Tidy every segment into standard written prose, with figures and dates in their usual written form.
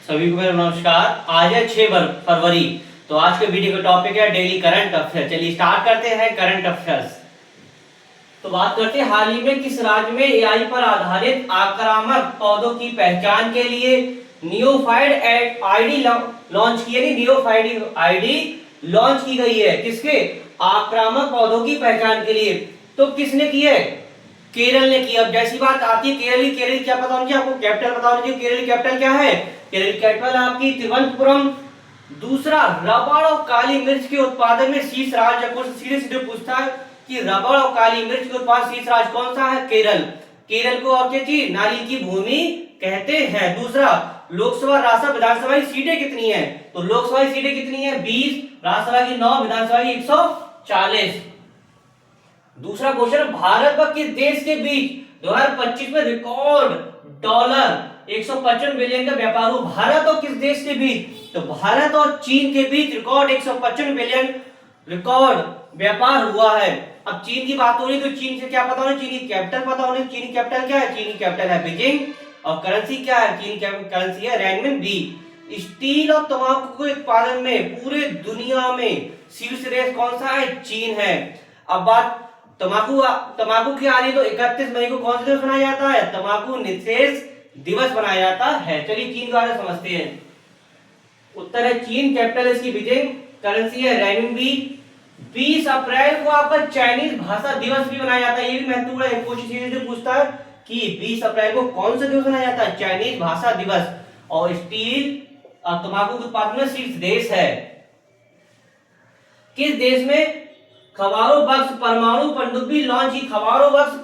सभी को मेरा नमस्कार। आज है 6 फरवरी। तो आज के वीडियो का टॉपिक है डेली करंट अफेयर। चलिए स्टार्ट करते हैं करंट अफेयर्स। तो बात करते हैं हाल ही में किस राज्य में एआई पर आधारित आक्रामक पौधों की पहचान के लिए नियोफाइड आईडी लॉन्च की है। नियोफाइड आईडी लॉन्च की गई है किसके? आक्रामक पौधों की पहचान के लिए। तो किसने की है? केरल ने की। अब जैसी बात आती है केरल क्या पता होनी चाहिए आपको? कैपिटल पता होनी चाहिए। केरल कैपिटल क्या है? केरल कैपिटल आपकी तिरुवनंतपुरम। दूसरा, रबड़ और काली मिर्च के उत्पादन में शीर्ष राज्य। आपको सीधे सीधे पूछता है कि रबड़ और काली मिर्च के उत्पादन शीर्ष राज्य कौन सा है? केरल। केरल को और क्या चीज? नारियल की भूमि कहते हैं। दूसरा, लोकसभा राज्यसभा विधानसभा की सीटें कितनी है? तो लोकसभा की सीटें कितनी है? 20, राज्यसभा की 9, विधानसभा की 140। दूसरा क्वेश्चन, भारत व किस देश के बीच 2025 में रिकॉर्ड $155 बिलियन का व्यापार हुआ? भारत और किस देश के बीच? तो भारत और चीन के बीच रिकॉर्ड 155 बिलियन रिकॉर्ड व्यापार हुआ है। अब चीन की बात हो रही तो चीन से क्या पता होना? चीनी कैपिटल पता होना। चीनी कैपिटल क्या है? चीनी कैपिटल है बीजिंग। और करेंसी क्या है? चीनी करेंसी है रेनमिनबी। स्टील और तंबाकू के उत्पादन में पूरे दुनिया में शीर्ष देश कौन सा है? चीन है। अब बात तंबाकू की आ रही तो 31 मई को कौन सा दिवस मनाया जाता है? तंबाकू निषेध दिवस मनाया जाता है। चलिए चीन के बारे में समझते हैं। उत्तर है चीन, कैपिटल इसकी बीजिंग, करेंसी है रेनमिनबी। 20 अप्रैल को आपका चाइनीज भाषा दिवस भी मनाया जाता है। ये भी महत्वपूर्ण है, क्वेश्चन सीधे पूछता है कि 20 अप्रैल को कौन सा दिवस मनाया जाता है? चाइनीज भाषा दिवस। और स्टील और तंबाकू के उत्पादन में शीर्ष देश है। किस देश में खवारो बक्स परमाणु पनडुब्बी लॉन्च की? खवारो बक्स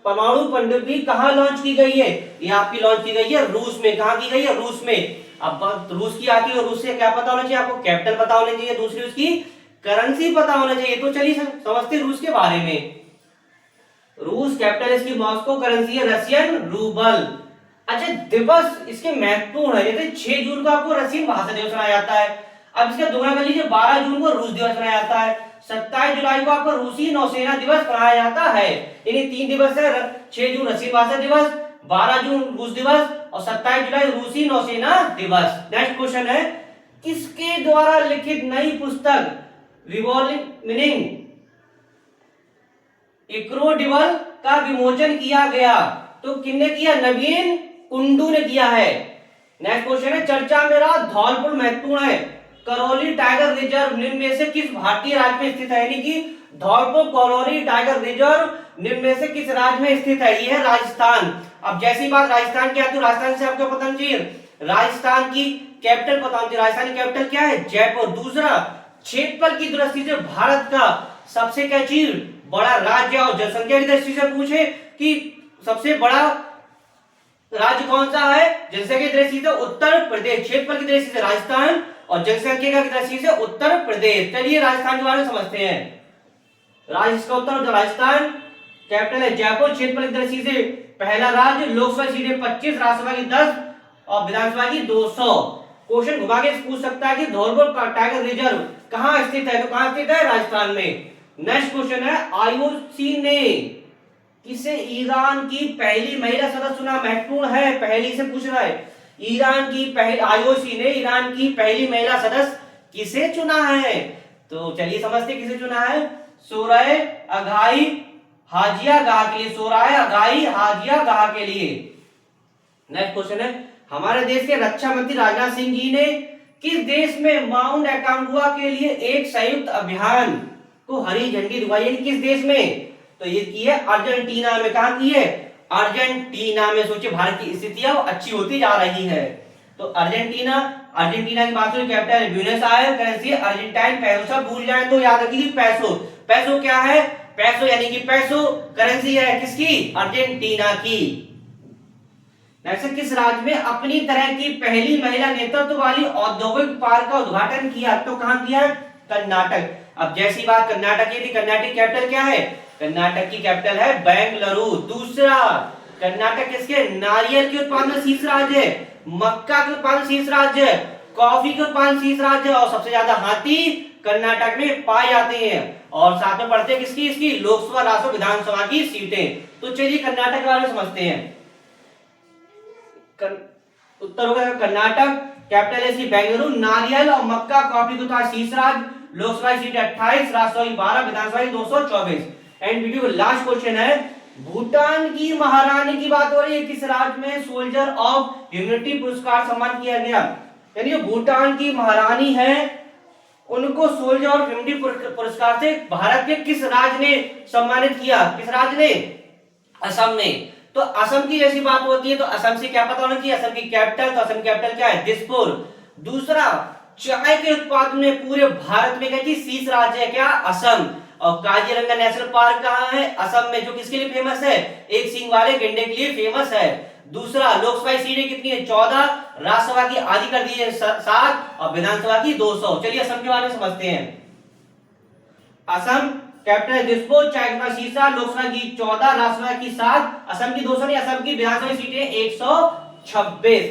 परमाणु पनडुब्बी कहां लॉन्च की गई है? ये आपकी लॉन्च की गई है रूस में। कहां की गई है? रूस में। अब रूस की आती है, रूस से क्या पता होना चाहिए आपको? कैपिटल पता होना चाहिए। दूसरी उसकी करेंसी पता होना चाहिए। तो चलिए समझते रूस के बारे में। रूस कैपिटल इसकी मॉस्को, करेंसी है रशियन रूबल। अच्छा, दिवस इसके महत्वपूर्ण है। जैसे 6 जून को आपको रशियन भाषा दिवस मनाया जाता है। अब इसका दोगुना कर लीजिए, 12 जून को रूस दिवस मनाया जाता है। 27 जुलाई को आपको रूसी नौसेना दिवस मनाया जाता है। यानी 3 दिवस है। 6 जून रशियन भाषा दिवस, 12 जून रूस दिवस और 27 जुलाई रूसी नौसेना दिवस। नेक्स्ट क्वेश्चन है, किसके द्वारा लिखित नई पुस्तक रिवॉल्विंग मीनिंग इक्रोडिवल का विमोचन किया गया? तो किसने किया? नवीन कुंडू ने किया है। नेक्स्ट क्वेश्चन है, चर्चा में रहा धौलपुर महत्वपूर्ण है। करौली टाइगर रिजर्व निम्न में से किस भारतीय राज्य में स्थित है? यानी कि धौलपुर करौली टाइगर रिजर्व निम्न में से किस राज्य में स्थित है? ये है राजस्थान। अब जैसी बात राजस्थान की आती है, राजस्थान से आपको पता चाहिए राजस्थान की कैपिटल पता होनी चाहिए। राजस्थान की कैपिटल क्या है? जयपुर। दूसरा, क्षेत्रफल की दृष्टि से भारत का सबसे क्या चीज बड़ा राज्य और जनसंख्या की दृष्टि से पूछे कि सबसे बड़ा राज्य कौन सा है जनसंख्या की दृष्टि से? उत्तर प्रदेश। क्षेत्रफल की दृष्टि से राजस्थान और जनसंख्या की दृष्टि से उत्तर प्रदेश। चलिए राजस्थान के बारे में समझते हैं। इसका उत्तर राजस्थान, कैपिटल है जयपुर, क्षेत्रफल की दृष्टि से पहला राज्य, लोकसभा सीटें 25, राज्यसभा की 10 और विधानसभा की 200। क्वेश्चन घुमा के पूछ सकता है कि धौलपुर टाइगर रिजर्व कहां स्थित है? तो कहां स्थित है? राजस्थान में। नेक्स्ट क्वेश्चन है, आईओसी ने किसे ईरान की पहली महिला सदस्य चुना? महत्वपूर्ण है, पहली से पूछ रहा है। ईरान की पहली आईओसी ने ईरान की पहली महिला सदस्य किसे चुना है? तो चलिए समझते किसे चुना है। सोराय अगाई हाजिया गाह के लिए। सोराय अगाई हाजिया गाह के लिए। नेक्स्ट क्वेश्चन है, हमारे देश के रक्षा मंत्री राजनाथ सिंह जी ने किस देश में माउंट एकांगुआ के लिए एक संयुक्त अभियान को हरी झंडी दिखाई? किस देश में? तो ये की है अर्जेंटीना में। कहां की है? अर्जेंटीना में। सोचिए भारत की स्थितियां अच्छी होती जा रही है। तो अर्जेंटीना की बात हुई, capital Buenos Aires, currency Argentine पैसो। सब भूल जाए तो याद रखिए पैसो। पैसो क्या है? पैसो यानी कि पैसो करेंसी है किसकी? अर्जेंटीना की। नेक्स्ट, किस राज्य में अपनी तरह की पहली महिला नेतृत्व वाली औद्योगिक पार्क का उद्घाटन किया? तो कहां किया? कर्नाटक। अब जैसी बात कर्नाटक की थी, कर्नाटक कैपिटल क्या है? कर्नाटक की कैपिटल है बेंगलुरु। दूसरा, कर्नाटक किसके नारियल के उत्पादन में शीर्ष राज्य है, मक्का के उत्पादन शीर्ष राज्य है, कॉफी के उत्पादन शीर्ष राज्य है और सबसे ज्यादा हाथी कर्नाटक में पाए जाते हैं। और साथ में पढ़ते हैं किसकी? इसकी लोकसभा, राज्यसभा, विधानसभा की सीटें। तो चलिए कर्नाटक के बारे में समझते हैं। उत्तर होगा कर्नाटक, कैपिटल है इसकी बेंगलुरु, नारियल और मक्का कॉफी को था शीर्ष राज्य, Lok Sabha seat 28, Rajya Sabha 12, Vidhan Sabha 224। And video last question है, भूटान की महारानी की बात हो रही है, किस राज्य में सोल्जर ऑफ ह्यूमैनिटी पुरस्कार सम्मान किया गया? यानी जो भूटान की महारानी है उनको सोल्जर ऑफ ह्यूमैनिटी पुरस्कार से भारत के किस राज्य ने सम्मानित किया? किस राज्य ने? असम ने। तो असम की जैसी बात होती है तो असम से क्या पता होना चाहिए? असम की कैपिटल, तो असम कैपिटल क्या है? दिसपुर। दूसरा, चाय के उत्पादन में पूरे भारत में क्या शीर्ष राज्य है क्या? असम। और काजीरंगा नेशनल पार्क कहाँ है? असम में, जो किसके लिए फेमस है? एक सींग वाले गैंडे के लिए फेमस है। दूसरा, लोकसभा सीटें कितनी है? 14, राज्यसभा की आधी कर दी है 7 और विधानसभा की 200। चलिए असम के बारे में समझते हैं। असम कैपिटल दिसपुर, चाय का शीशा, लोकसभा की 14, राज्यसभा की 7, असम की 200 नहीं, असम की विधानसभा सीटें 126।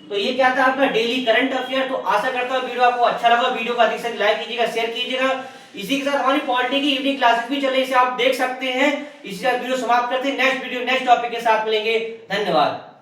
तो ये क्या था आपका डेली करंट अफेयर। तो आशा करता हूँ वीडियो आपको अच्छा लगा। वीडियो को अधिक से लाइक कीजिएगा, शेयर कीजिएगा। इसी के साथ हमारी पॉलिटी की इवनिंग क्लासेस भी चल रही है, इसे आप देख सकते हैं। इसी के साथ वीडियो समाप्त करते हैं। नेक्स्ट वीडियो नेक्स्ट टॉपिक के साथ मिलेंगे। धन्यवाद।